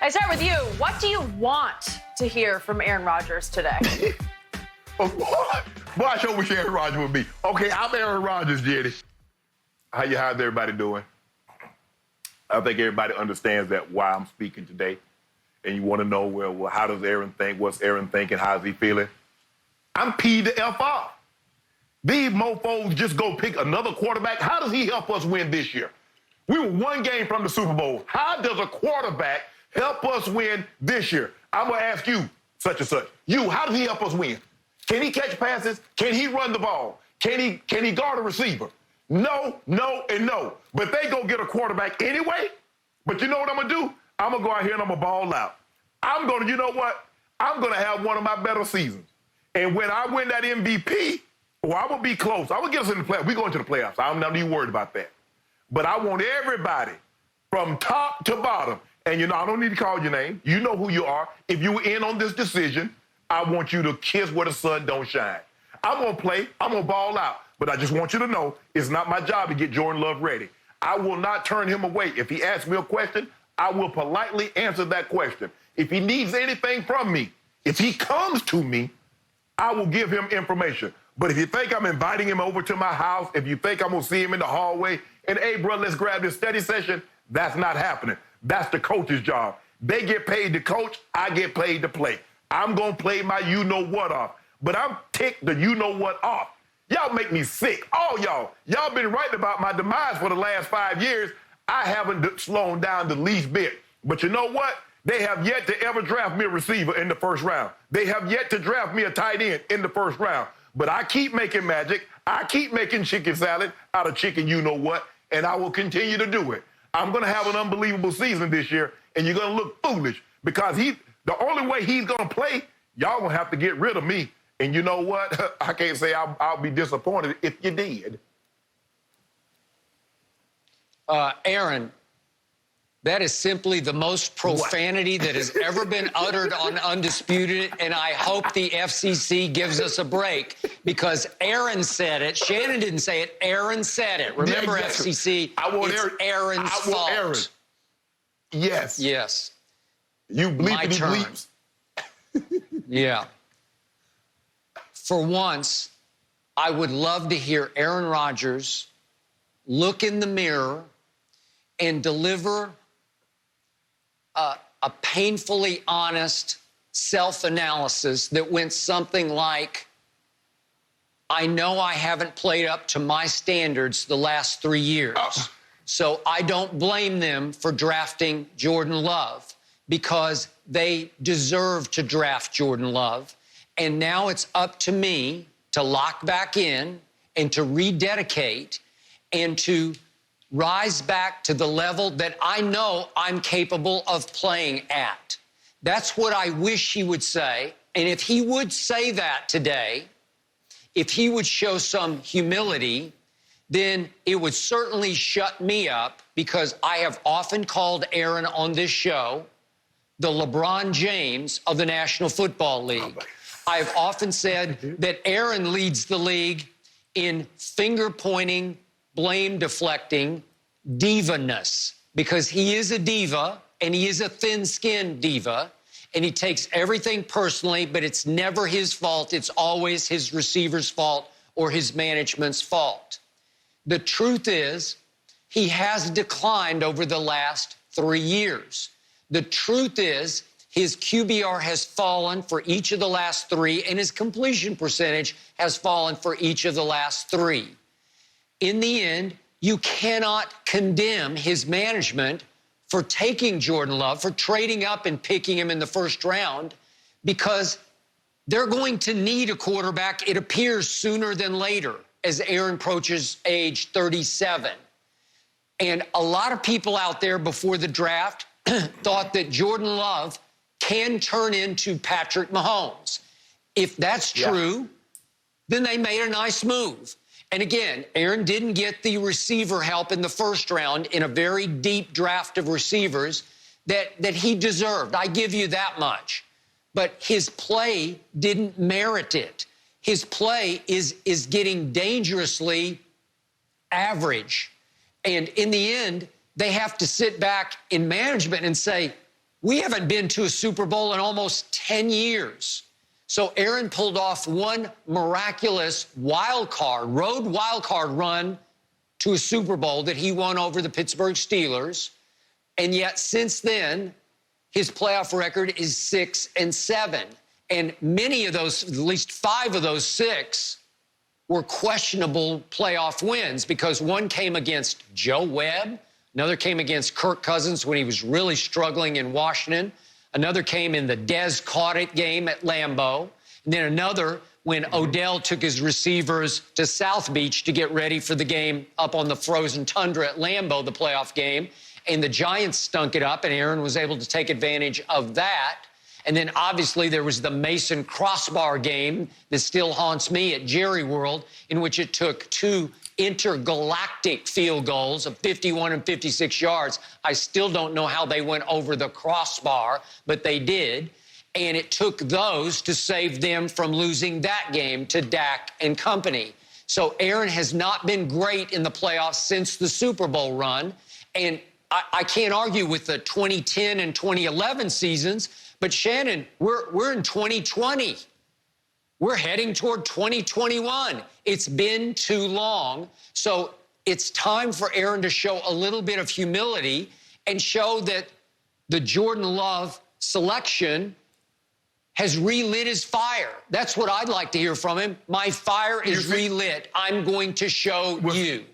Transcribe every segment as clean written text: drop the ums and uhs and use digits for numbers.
I start with you. What do you want to hear from Aaron Rodgers today? Boy, I sure wish Aaron Rodgers would be. Okay, I'm Aaron Rodgers, Jenny. How's everybody doing? I think everybody understands that why I'm speaking today. And you want to know, well, how does Aaron think? What's Aaron thinking? How's he feeling? I'm peed the F off. These mofos just go pick another quarterback. How does he help us win this year? We were one game from the Super Bowl. How does a quarterback help us win this year? I'm going to ask you, such and such. You, how does he help us win? Can he catch passes? Can he run the ball? Can he guard a receiver? No, no, and no. But they go get a quarterback anyway. But you know what I'm going to do? I'm going to go out here and I'm going to ball out. You know what? I'm going to have one of my better seasons. And when I win that MVP, well, I'm going to be close. I'm going to get us in the playoffs. We're going to the playoffs. I'm not even worried about that. But I want everybody from top to bottom. And, you know, I don't need to call your name. You know who you are. If you were in on this decision, I want you to kiss where the sun don't shine. I'm going to play. I'm going to ball out. But I just want you to know it's not my job to get Jordan Love ready. I will not turn him away. If he asks me a question, I will politely answer that question. If he needs anything from me, if he comes to me, I will give him information. But if you think I'm inviting him over to my house, if you think I'm going to see him in the hallway, and, hey, bro, let's grab this study session, that's not happening. That's the coach's job. They get paid to coach. I get paid to play. I'm going to play my you-know-what off. But I'm ticked the you-know-what off. Y'all make me sick. All y'all. Y'all been writing about my demise for the last 5 years. I haven't slowed down the least bit. But you know what? They have yet to ever draft me a receiver in the first round. They have yet to draft me a tight end in the first round. But I keep making magic. I keep making chicken salad out of chicken you-know-what, and I will continue to do it. I'm going to have an unbelievable season this year, and you're going to look foolish because the only way he's going to play, y'all going to have to get rid of me. And you know what? I can't say I'll be disappointed if you did. Aaron, that is simply the most profanity that has ever been uttered on Undisputed, and I hope the FCC gives us a break because Aaron said it. Shannon didn't say it. Aaron said it. Remember, yeah, exactly. FCC, it's Aaron's fault. Aaron. Yes. Yes. You bleepity bleeps. Yeah. For once, I would love to hear Aaron Rodgers look in the mirror and deliver a painfully honest self-analysis that went something like, I know I haven't played up to my standards the last 3 years, so I don't blame them for drafting Jordan Love because they deserve to draft Jordan Love. And now it's up to me to lock back in and to rededicate and to rise back to the level that I know I'm capable of playing at. That's what I wish he would say. And if he would say that today, if he would show some humility, then it would certainly shut me up because I have often called Aaron on this show the LeBron James of the National Football League. I've often said that Aaron leads the league in finger-pointing, blame-deflecting diva-ness because he is a diva and he is a thin-skinned diva and he takes everything personally, but it's never his fault. It's always his receiver's fault or his management's fault. The truth is he has declined over the last 3 years. The truth is his QBR has fallen for each of the last 3, and his completion percentage has fallen for each of the last 3. In the end, you cannot condemn his management for taking Jordan Love, for trading up and picking him in the first round, because they're going to need a quarterback, it appears, sooner than later as Aaron approaches age 37. And a lot of people out there before the draft thought that Jordan Love can turn into Patrick Mahomes. If that's true, then they made a nice move. And again, Aaron didn't get the receiver help in the first round in a very deep draft of receivers that he deserved. I give you that much. But his play didn't merit it. His play is getting dangerously average. And in the end, they have to sit back in management and say, We haven't been to a Super Bowl in almost 10 years. So Aaron pulled off one miraculous road wild card run to a Super Bowl that he won over the Pittsburgh Steelers. And yet since then, his playoff record is 6-7. And many of those, at least 5 of those 6, were questionable playoff wins because one came against Joe Webb, another came against Kirk Cousins when he was really struggling in Washington, another came in the Dez caught it game at Lambeau, and then another when Odell took his receivers to South Beach to get ready for the game up on the frozen tundra at Lambeau, the playoff game, and the Giants stunk it up, and Aaron was able to take advantage of that. And then, obviously, there was the Mason crossbar game that still haunts me at Jerry World, in which it took 2 intergalactic field goals of 51 and 56 yards. I still don't know how they went over the crossbar, but they did. And it took those to save them from losing that game to Dak and company. So Aaron has not been great in the playoffs since the Super Bowl run. And I can't argue with the 2010 and 2011 seasons. But, Shannon, we're in 2020. We're heading toward 2021. It's been too long. So it's time for Aaron to show a little bit of humility and show that the Jordan Love selection has relit his fire. That's what I'd like to hear from him. My fire is relit. I'm going to show you.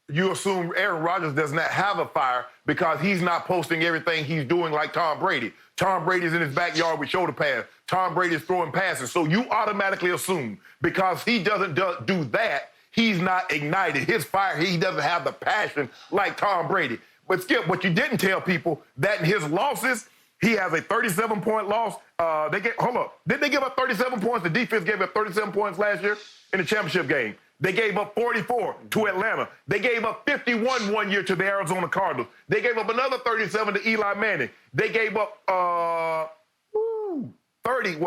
You assume Aaron Rodgers does not have a fire because he's not posting everything he's doing like Tom Brady. Tom Brady's in his backyard with shoulder pads. Tom Brady's throwing passes. So you automatically assume because he doesn't do that, he's not ignited. His fire, he doesn't have the passion like Tom Brady. But Skip, what you didn't tell people, that in his losses, he has a 37-point loss. Did they give up 37 points? The defense gave up 37 points last year in the championship game. They gave up 44 to Atlanta. They gave up 51 one year to the Arizona Cardinals. They gave up another 37 to Eli Manning. They gave up 30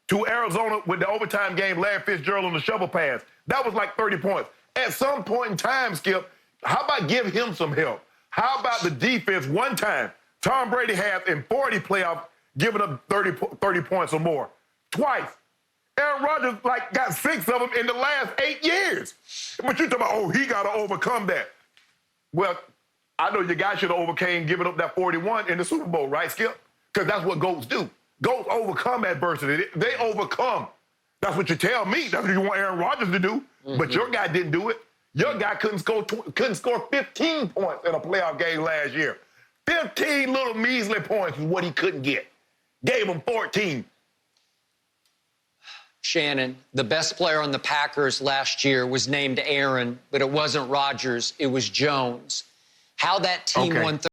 to Arizona with the overtime game, Larry Fitzgerald on the shovel pass. That was like 30 points. At some point in time, Skip, how about give him some help? How about the defense one time? Tom Brady has in 40 playoffs given up 30 points or more. Twice. Aaron Rodgers, got 6 of them in the last 8 years. But you're talking about, he got to overcome that. Well, I know your guy should have overcame giving up that 41 in the Super Bowl, right, Skip? Because that's what GOATs do. GOATs overcome adversity. They overcome. That's what you tell me. That's what you want Aaron Rodgers to do. Mm-hmm. But your guy didn't do it. Your guy couldn't score 15 points in a playoff game last year. 15 little measly points is what he couldn't get. Gave him 14. Shannon, the best player on the Packers last year was named Aaron, but it wasn't Rodgers. It was Jones. How that team won